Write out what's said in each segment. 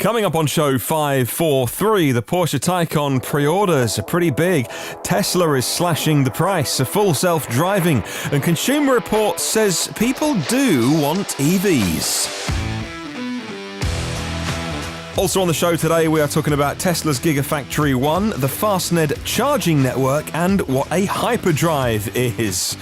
Coming up on show 543, the Porsche Taycan pre-orders are pretty big. Tesla is slashing the price of full self-driving, and Consumer Reports says people do want EVs. Also on the show today, we are talking about Tesla's Gigafactory 1, the Fastned charging network, and what a Hyperdrive is.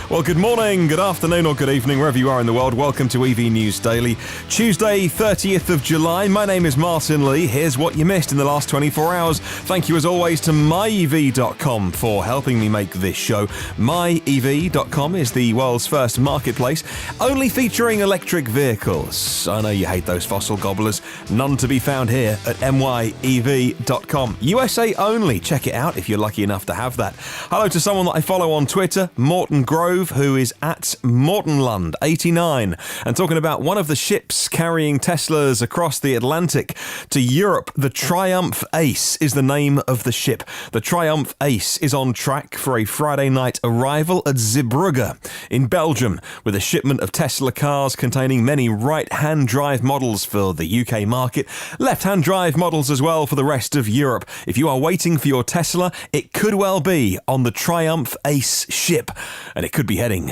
Well, good morning, good afternoon, or good evening, wherever you are in the world. Welcome to EV News Daily. Tuesday, 30th of July. My name is Martin Lee. Here's what you missed in the last 24 hours. Thank you, as always, to myev.com for helping me make this show. myev.com is the world's first marketplace, only featuring electric vehicles. I know you hate those fossil gobblers. None to be found here at myev.com. USA only. Check it out if you're lucky enough to have that. Hello to someone that I follow on Twitter, Morton Grove, who is at Mortonlund89, and talking about one of the ships carrying Teslas across the Atlantic to Europe. The Triumph Ace is the name of the ship. The Triumph Ace is on track for a Friday night arrival at Zeebrugge in Belgium, with a shipment of Tesla cars containing many right-hand drive models for the UK market, left-hand drive models as well for the rest of Europe. If you are waiting for your Tesla, it could well be on the Triumph Ace ship, and it could be heading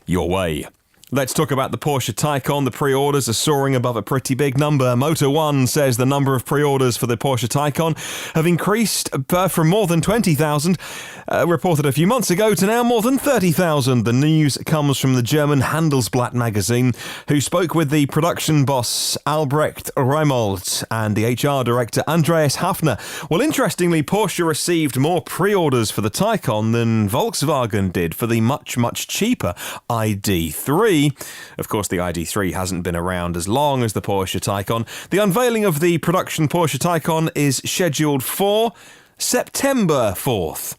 your way. Let's talk about the Porsche Taycan. The pre-orders are soaring above a pretty big number. Motor One says the number of pre-orders for the Porsche Taycan have increased from more than 20,000, reported a few months ago, to now more than 30,000. The news comes from the German Handelsblatt magazine, who spoke with the production boss Albrecht Reimold and the HR director Andreas Hafner. Well, interestingly, Porsche received more pre-orders for the Taycan than Volkswagen did for the much, much cheaper ID.3. Of course, the ID.3 hasn't been around as long as the Porsche Taycan. The unveiling of the production Porsche Taycan is scheduled for September 4th.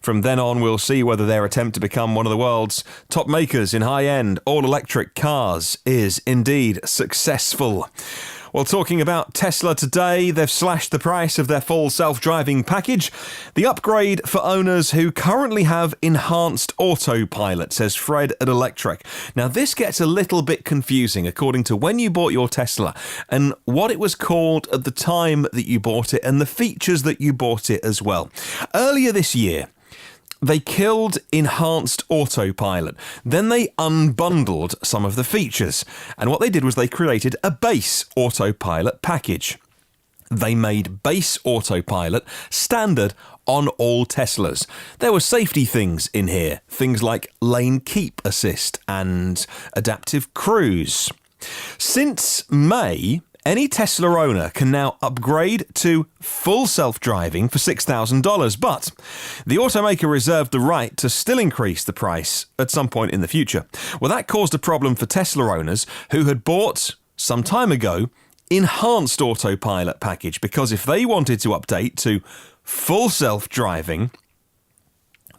From then on, we'll see whether their attempt to become one of the world's top makers in high-end, all-electric cars is indeed successful. Well, talking about Tesla today, they've slashed the price of their full self-driving package. The upgrade for owners who currently have enhanced autopilot, says Fred at Electric. Now, this gets a little bit confusing according to when you bought your Tesla and what it was called at the time that you bought it and the features that you bought it as well. Earlier this year, they killed enhanced autopilot. Then they unbundled some of the features. And what they did was they created a base autopilot package. They made base autopilot standard on all Teslas. There were safety things in here, things like lane keep assist and adaptive cruise. Since May, any Tesla owner can now upgrade to full self-driving for $6,000, but the automaker reserved the right to still increase the price at some point in the future. Well, that caused a problem for Tesla owners who had bought, some time ago, enhanced autopilot package, because if they wanted to update to full self-driving,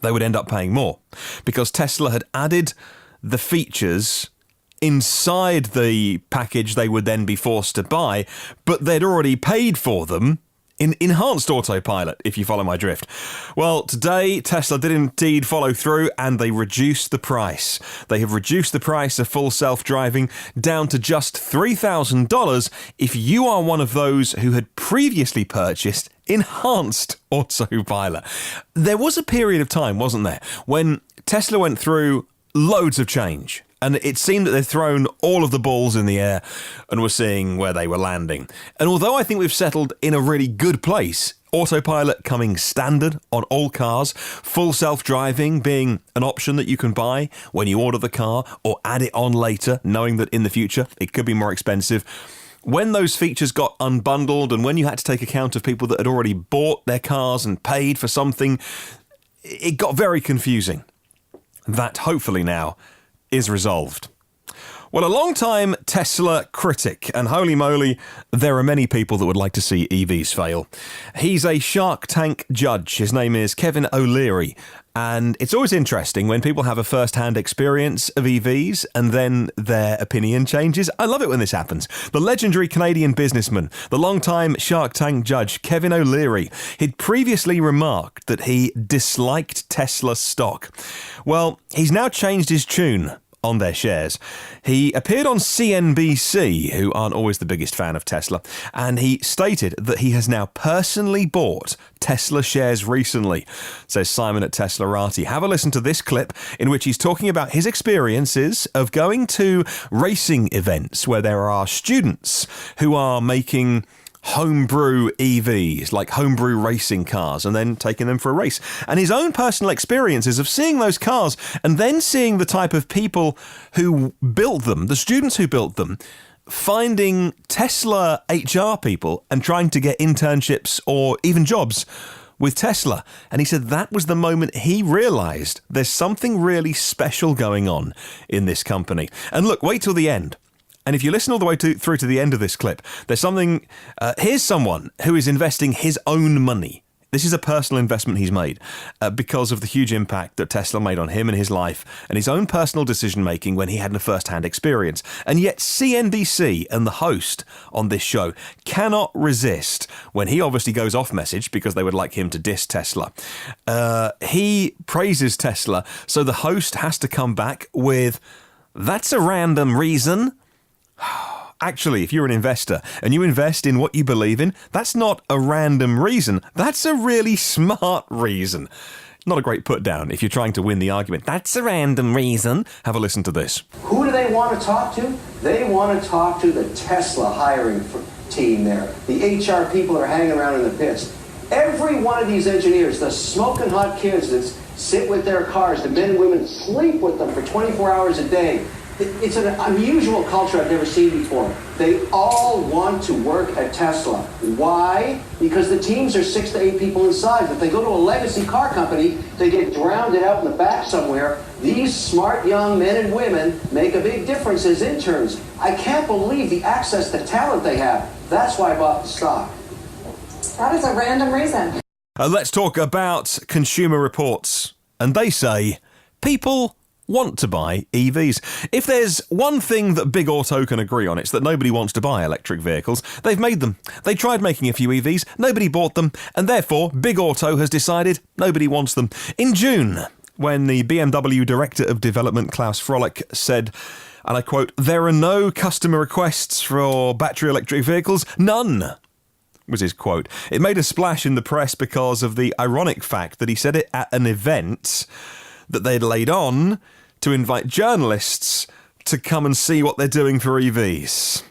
they would end up paying more, because Tesla had added the features inside the package they would then be forced to buy, but they'd already paid for them in enhanced autopilot, if you follow my drift. Well, today, Tesla did indeed follow through, and they reduced the price. They have reduced the price of full self-driving down to just $3,000 if you are one of those who had previously purchased enhanced autopilot. There was a period of time, wasn't there, when Tesla went through loads of change. And it seemed that they'd thrown all of the balls in the air and were seeing where they were landing. And although I think we've settled in a really good place, autopilot coming standard on all cars, full self-driving being an option that you can buy when you order the car or add it on later, knowing that in the future it could be more expensive. When those features got unbundled and when you had to take account of people that had already bought their cars and paid for something, it got very confusing. That hopefully now is resolved. Well, a long-time Tesla critic, and holy moly, there are many people that would like to see EVs fail. He's a Shark Tank judge. His name is Kevin O'Leary, and it's always interesting when people have a first-hand experience of EVs and then their opinion changes. I love it when this happens. The legendary Canadian businessman, the long-time Shark Tank judge Kevin O'Leary, he'd previously remarked that he disliked Tesla stock. Well, he's now changed his tune on their shares. He appeared on CNBC, who aren't always the biggest fan of Tesla, and he stated that he has now personally bought Tesla shares recently, says Simon at Teslarati. Have a listen to this clip in which he's talking about his experiences of going to racing events where there are students who are making homebrew EVs, like homebrew racing cars, and then taking them for a race. And his own personal experiences of seeing those cars and then seeing the type of people who built them, the students who built them, finding Tesla HR people and trying to get internships or even jobs with Tesla. And he said that was the moment he realised there's something really special going on in this company. And look, wait till the end. And if you listen all the way through to the end of this clip, there's something, here's someone who is investing his own money. This is a personal investment he's made because of the huge impact that Tesla made on him and his life and his own personal decision-making when he had a first-hand experience. And yet CNBC and the host on this show cannot resist when he obviously goes off message because they would like him to diss Tesla. He praises Tesla, so the host has to come back with, "That's a random reason." Actually, if you're an investor and you invest in what you believe in, that's not a random reason. That's a really smart reason. Not a great put down if you're trying to win the argument. That's a random reason. Have a listen to this. Who do they want to talk to? They want to talk to the Tesla hiring team there. The HR people are hanging around in the pits. Every one of these engineers, the smoking hot kids that sit with their cars, the men and women sleep with them for 24 hours a day. It's an unusual culture I've never seen before. They all want to work at Tesla. Why? Because the teams are 6 to 8 people inside. If they go to a legacy car company, they get drowned out in the back somewhere. These smart young men and women make a big difference as interns. I can't believe the access to talent they have. That's why I bought the stock. That is a random reason. Let's talk about Consumer Reports. And they say people want to buy EVs. If there's one thing that Big Auto can agree on, it's that nobody wants to buy electric vehicles. They've made them. They tried making a few EVs, nobody bought them, and therefore Big Auto has decided nobody wants them. In June, when the BMW Director of Development, Klaus Froelich, said, and I quote, "There are no customer requests for battery electric vehicles, none," was his quote. It made a splash in the press because of the ironic fact that he said it at an event that they'd laid on to invite journalists to come and see what they're doing for EVs.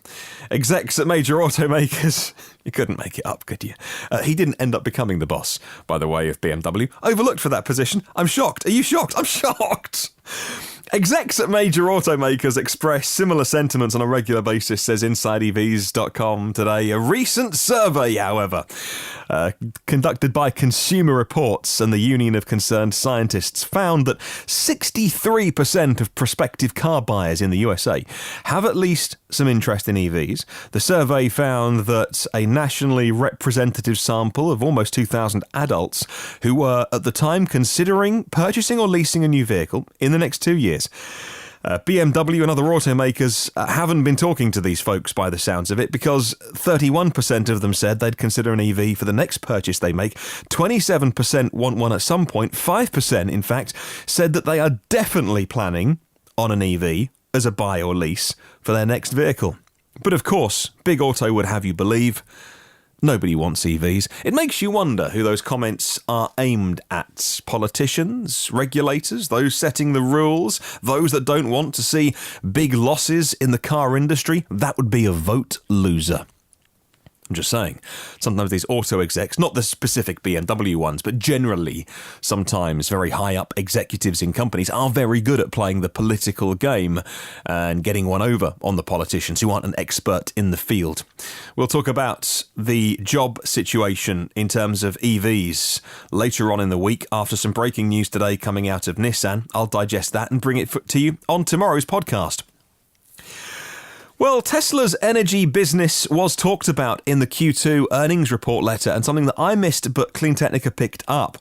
Execs at major automakers, you couldn't make it up, could you? He didn't end up becoming the boss, by the way, of BMW. Overlooked for that position. I'm shocked. Are you shocked? I'm shocked. Execs at major automakers express similar sentiments on a regular basis, says InsideEVs.com today. A recent survey, however, conducted by Consumer Reports and the Union of Concerned Scientists, found that 63% of prospective car buyers in the USA have at least some interest in EVs. The survey found that a nationally representative sample of almost 2,000 adults who were at the time considering purchasing or leasing a new vehicle in the next 2 years. BMW and other automakers haven't been talking to these folks by the sounds of it, because 31% of them said they'd consider an EV for the next purchase they make. 27% want one at some point. 5%, in fact, said that they are definitely planning on an EV as a buy or lease for their next vehicle. But of course, Big Auto would have you believe nobody wants EVs. It makes you wonder who those comments are aimed at. Politicians, regulators, those setting the rules, those that don't want to see big losses in the car industry. That would be a vote loser. I'm just saying, sometimes these auto execs, not the specific BMW ones, but generally, sometimes very high up executives in companies are very good at playing the political game and getting one over on the politicians who aren't an expert in the field. We'll talk about the job situation in terms of EVs later on in the week after some breaking news today coming out of Nissan. I'll digest that and bring it to you on tomorrow's podcast. Well, Tesla's energy business was talked about in the Q2 earnings report letter, and something that I missed but Clean Technica picked up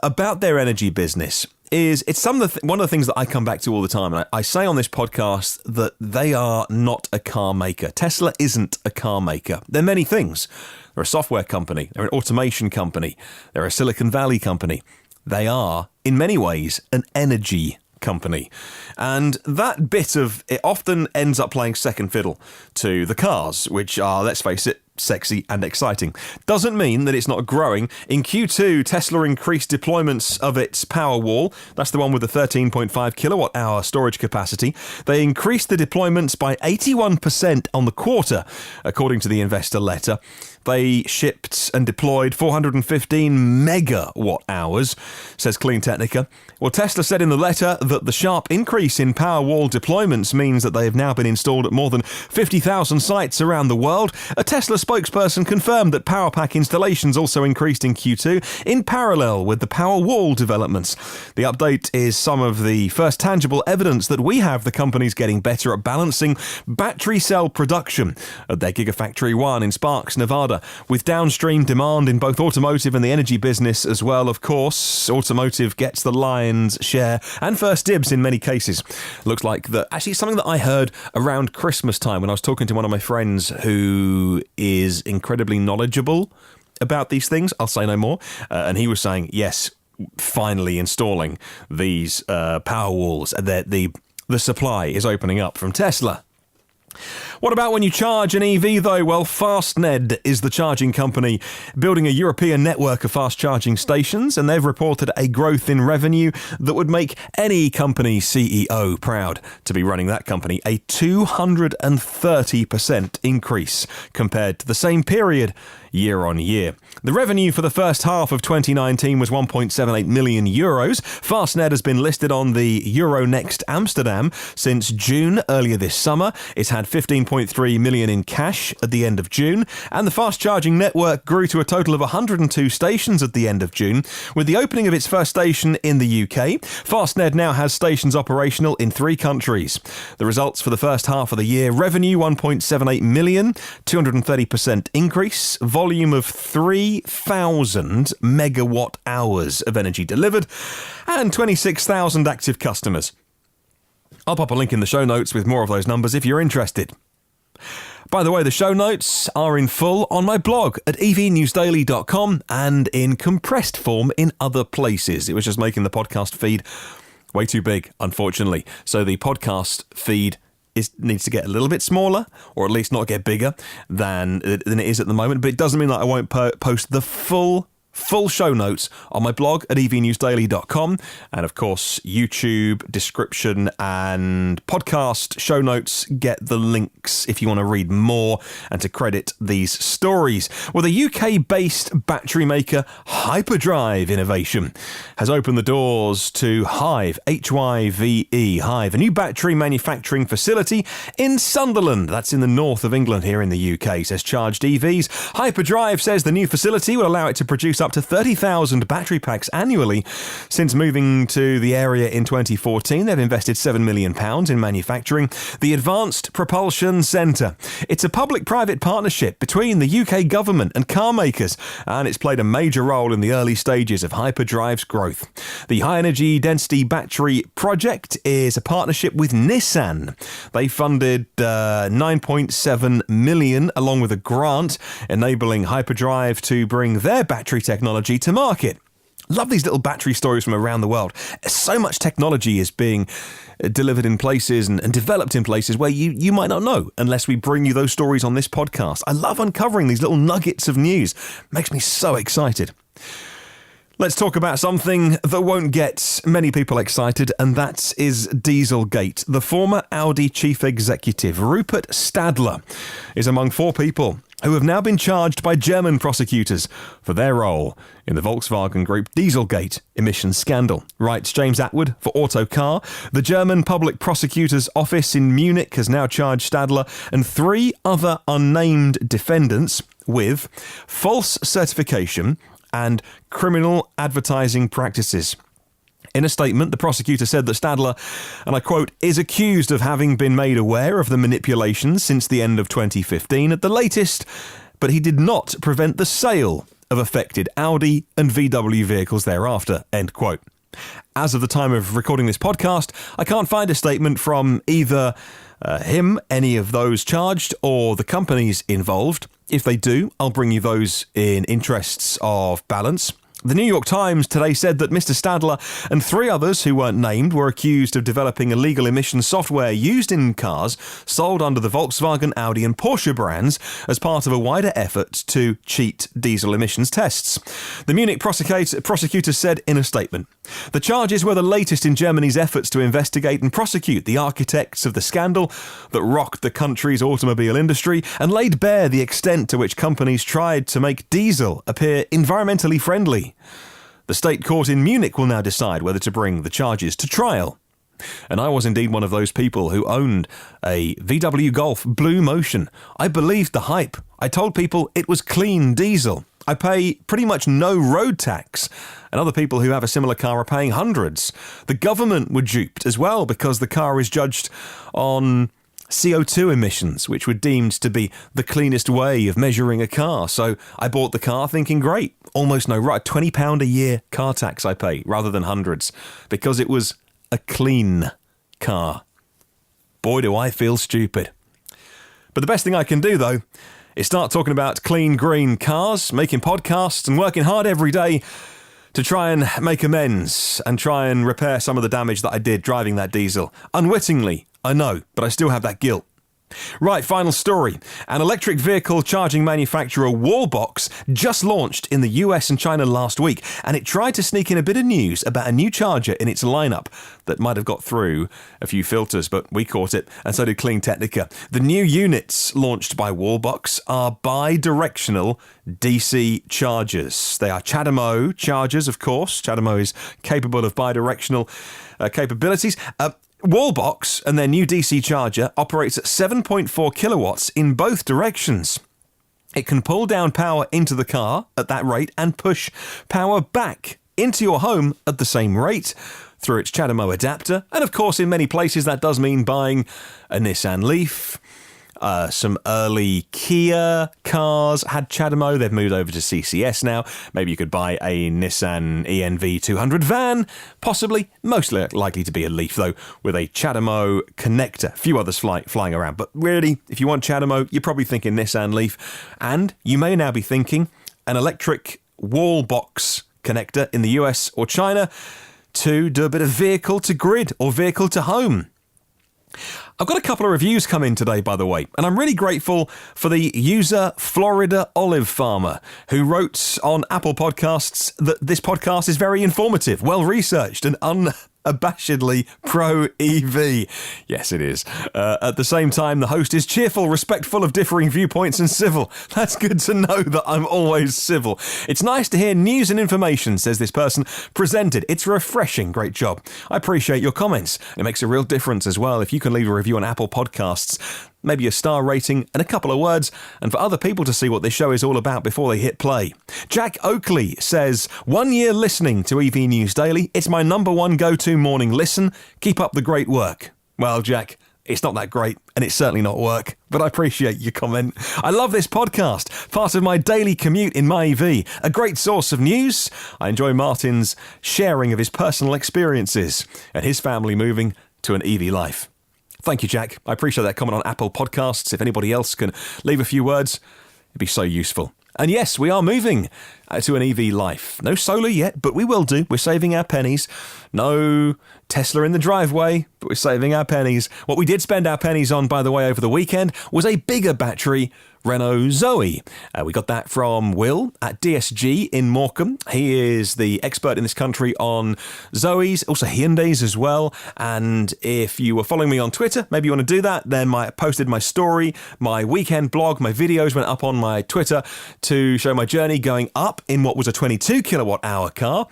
about their energy business is it's one of the things that I come back to all the time. And I say on this podcast that they are not a car maker. Tesla isn't a car maker. They're many things. They're a software company. They're an automation company. They're a Silicon Valley company. They are, in many ways, an energy company. And that bit of it often ends up playing second fiddle to the cars, which are, let's face it, sexy and exciting. Doesn't mean that it's not growing. In Q2, Tesla increased deployments of its Powerwall. That's the one with the 13.5 kilowatt hour storage capacity. They increased the deployments by 81% on the quarter, according to the investor letter. They shipped and deployed 415 megawatt hours, says Clean Technica. Well, Tesla said in the letter that the sharp increase in Powerwall deployments means that they have now been installed at more than 50,000 sites around the world. A Tesla spokesperson confirmed that PowerPack installations also increased in Q2 in parallel with the Powerwall developments. The update is some of the first tangible evidence that we have the company's getting better at balancing battery cell production at their Gigafactory 1 in Sparks, Nevada, with downstream demand in both automotive and the energy business as well. Of course, automotive gets the lion's share and first dibs in many cases. Looks like that. Actually, something that I heard around Christmas time when I was talking to one of my friends who is incredibly knowledgeable about these things. I'll say no more. And he was saying, yes, finally installing these Powerwalls. The supply is opening up from Tesla. What about when you charge an EV, though? Well, Fastned is the charging company building a European network of fast charging stations, and they've reported a growth in revenue that would make any company CEO proud to be running that company. A 230% increase compared to the same period year on year. The revenue for the first half of 2019 was 1.78 million euros. Fastned has been listed on the Euronext Amsterdam since June earlier this summer. It's had 15.3 million in cash at the end of June, and the fast charging network grew to a total of 102 stations at the end of June. With the opening of its first station in the UK, Fastned now has stations operational in 3 countries. The results for the first half of the year: revenue 1.78 million, 230% increase, volume of 3,000 megawatt hours of energy delivered, and 26,000 active customers. I'll pop a link in the show notes with more of those numbers if you're interested. By the way, the show notes are in full on my blog at evnewsdaily.com and in compressed form in other places. It was just making the podcast feed way too big, unfortunately. So the podcast feed needs to get a little bit smaller, or at least not get bigger than it is at the moment. But it doesn't mean that I won't post the full show notes on my blog at evnewsdaily.com, and of course YouTube description and podcast show notes get the links if you want to read more and to credit these stories. Well, the UK-based battery maker Hyperdrive Innovation has opened the doors to Hive, Hyve, Hive, a new battery manufacturing facility in Sunderland. That's in the north of England here in the UK, says Charged EVs. Hyperdrive says the new facility will allow it to produce up to 30,000 battery packs annually. Since moving to the area in 2014, they've invested £7 million in manufacturing the Advanced Propulsion Centre. It's a public-private partnership between the UK government and car makers, and it's played a major role in the early stages of Hyperdrive's growth. The high-energy density battery project is a partnership with Nissan. They funded 9.7 million along with a grant, enabling Hyperdrive to bring their battery technology to market. Love these little battery stories from around the world. So much technology is being delivered in places and developed in places where you might not know unless we bring you those stories on this podcast. I love uncovering these little nuggets of news. Makes me so excited. Let's talk about something that won't get many people excited, and that is Dieselgate. The former Audi chief executive, Rupert Stadler, is among 4 people who have now been charged by German prosecutors for their role in the Volkswagen Group Dieselgate emissions scandal. Writes James Atwood for Autocar. The German Public Prosecutor's Office in Munich has now charged Stadler and 3 other unnamed defendants with false certification and criminal advertising practices. In a statement, the prosecutor said that Stadler, and I quote, is accused of having been made aware of the manipulations since the end of 2015 at the latest, but he did not prevent the sale of affected Audi and VW vehicles thereafter, end quote. As of the time of recording this podcast, I can't find a statement from either him, any of those charged, or the companies involved. If they do, I'll bring you those in interests of balance. The New York Times today said that Mr. Stadler and 3 others who weren't named were accused of developing illegal emission software used in cars sold under the Volkswagen, Audi and Porsche brands as part of a wider effort to cheat diesel emissions tests. The Munich prosecutor said in a statement, "The charges were the latest in Germany's efforts to investigate and prosecute the architects of the scandal that rocked the country's automobile industry and laid bare the extent to which companies tried to make diesel appear environmentally friendly. The state court in Munich will now decide whether to bring the charges to trial." And I was indeed one of those people who owned a VW Golf Blue Motion. I believed the hype. I told people it was clean diesel. I pay pretty much no road tax, and other people who have a similar car are paying hundreds. The government were duped as well because the car is judged on CO2 emissions, which were deemed to be the cleanest way of measuring a car. So I bought the car thinking, great, almost no right, £20 a year car tax I pay rather than hundreds because it was a clean car. Boy, do I feel stupid. But the best thing I can do, though, is start talking about clean, green cars, making podcasts and working hard every day to try and make amends and try and repair some of the damage that I did driving that diesel. Unwittingly, I know, but I still have that guilt. Right, final story. An electric vehicle charging manufacturer Wallbox just launched in the US and China last week, and it tried to sneak in a bit of news about a new charger in its lineup that might have got through a few filters, but we caught it, and so did Clean Technica. The new units launched by Wallbox are bi-directional DC chargers. They are CHAdeMO chargers, of course. CHAdeMO is capable of bi-directional capabilities. Wallbox and their new DC charger operates at 7.4 kilowatts in both directions. It can pull down power into the car at that rate and push power back into your home at the same rate through its CHAdeMO adapter. And of course, in many places, that does mean buying a Nissan Leaf. Some early Kia cars had CHAdeMO. They've moved over to CCS now. Maybe you could buy a Nissan ENV 200 van, possibly. Mostly likely to be a Leaf, though, with a CHAdeMO connector. A few others flying around. But really, if you want CHAdeMO, you're probably thinking Nissan Leaf. And you may now be thinking an electric Wallbox connector in the US or China to do a bit of vehicle to grid or vehicle to home. I've got a couple of reviews come in today, by the way, and I'm really grateful for the user Florida Olive Farmer, who wrote on Apple Podcasts that this podcast is very informative, well-researched and unabashedly pro-EV. Yes, it is. At the same time, the host is cheerful, respectful of differing viewpoints and civil. That's good to know that I'm always civil. It's nice to hear news and information, says this person, presented. It's refreshing. Great job. I appreciate your comments. It makes a real difference as well if you can leave a review on Apple Podcasts. Maybe a star rating and a couple of words, and for other people to see what this show is all about before they hit play. Jack Oakley says, 1 year listening to EV News Daily. It's my number one go-to morning listen. Keep up the great work. Well, Jack, it's not that great, and it's certainly not work, but I appreciate your comment. I love this podcast, part of my daily commute in my EV, a great source of news. I enjoy Martin's sharing of his personal experiences and his family moving to an EV life. Thank you, Jack. I appreciate that comment on Apple Podcasts. If anybody else can leave a few words, it'd be so useful. And yes, we are moving to an EV life. No solar yet, but we will do. We're saving our pennies. No Tesla in the driveway, but we're saving our pennies. What we did spend our pennies on, by the way, over the weekend was a bigger battery Renault Zoe. We got that from Will at DSG in Morecambe. He is the expert in this country on Zoes, also Hyundais as well. And if you were following me on Twitter, maybe you want to do that, then I posted my story, my weekend blog, my videos went up on my Twitter to show my journey going up in what was a 22 kilowatt hour car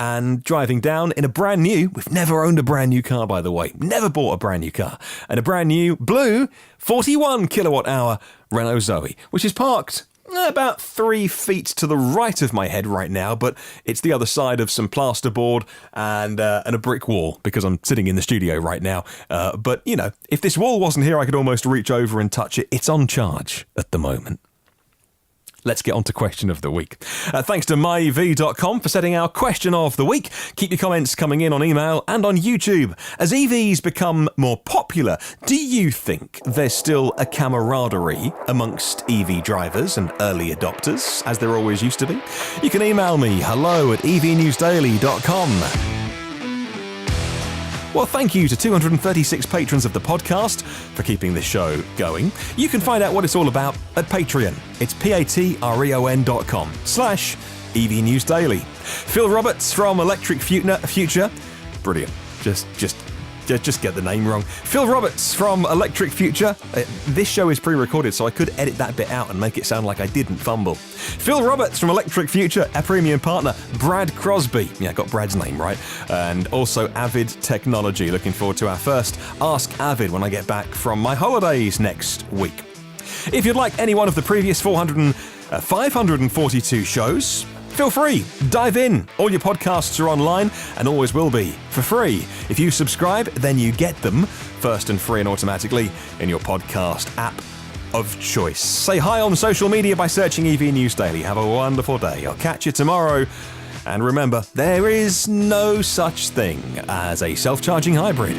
and driving down in a brand new, we've never owned a brand new car, by the way, never bought a brand new car, and a brand new blue 41 kilowatt hour Renault Zoe, which is parked about 3 feet to the right of my head right now, but it's the other side of some plasterboard and a brick wall because I'm sitting in the studio right now. But, you know, if this wall wasn't here, I could almost reach over and touch it. It's on charge at the moment. let's get on to question of the week. Thanks to myev.com for setting our question of the week. Keep your comments coming in on email and on YouTube. As EVs become more popular, do you think there's still a camaraderie amongst EV drivers and early adopters, as there always used to be? You can email me, hello@evnewsdaily.com. Well, thank you to 236 patrons of the podcast for keeping this show going. You can find out what it's all about at Patreon. It's patreon.com/EV News Daily. Phil Roberts from Electric Future. Brilliant. Just get the name wrong. Phil Roberts from Electric Future. This show is pre-recorded, so I could edit that bit out and make it sound like I didn't fumble. Phil Roberts from Electric Future, our premium partner. Brad Crosby. Yeah, I got Brad's name right. And also Avid Technology. Looking forward to our first Ask Avid when I get back from my holidays next week. If you'd like any one of the previous 542 shows, feel free, dive in. All your podcasts are online and always will be for free. If you subscribe, then you get them first and free and automatically in your podcast app of choice. Say hi on social media by searching EV News Daily. Have a wonderful day. I'll catch you tomorrow. And remember, there is no such thing as a self-charging hybrid.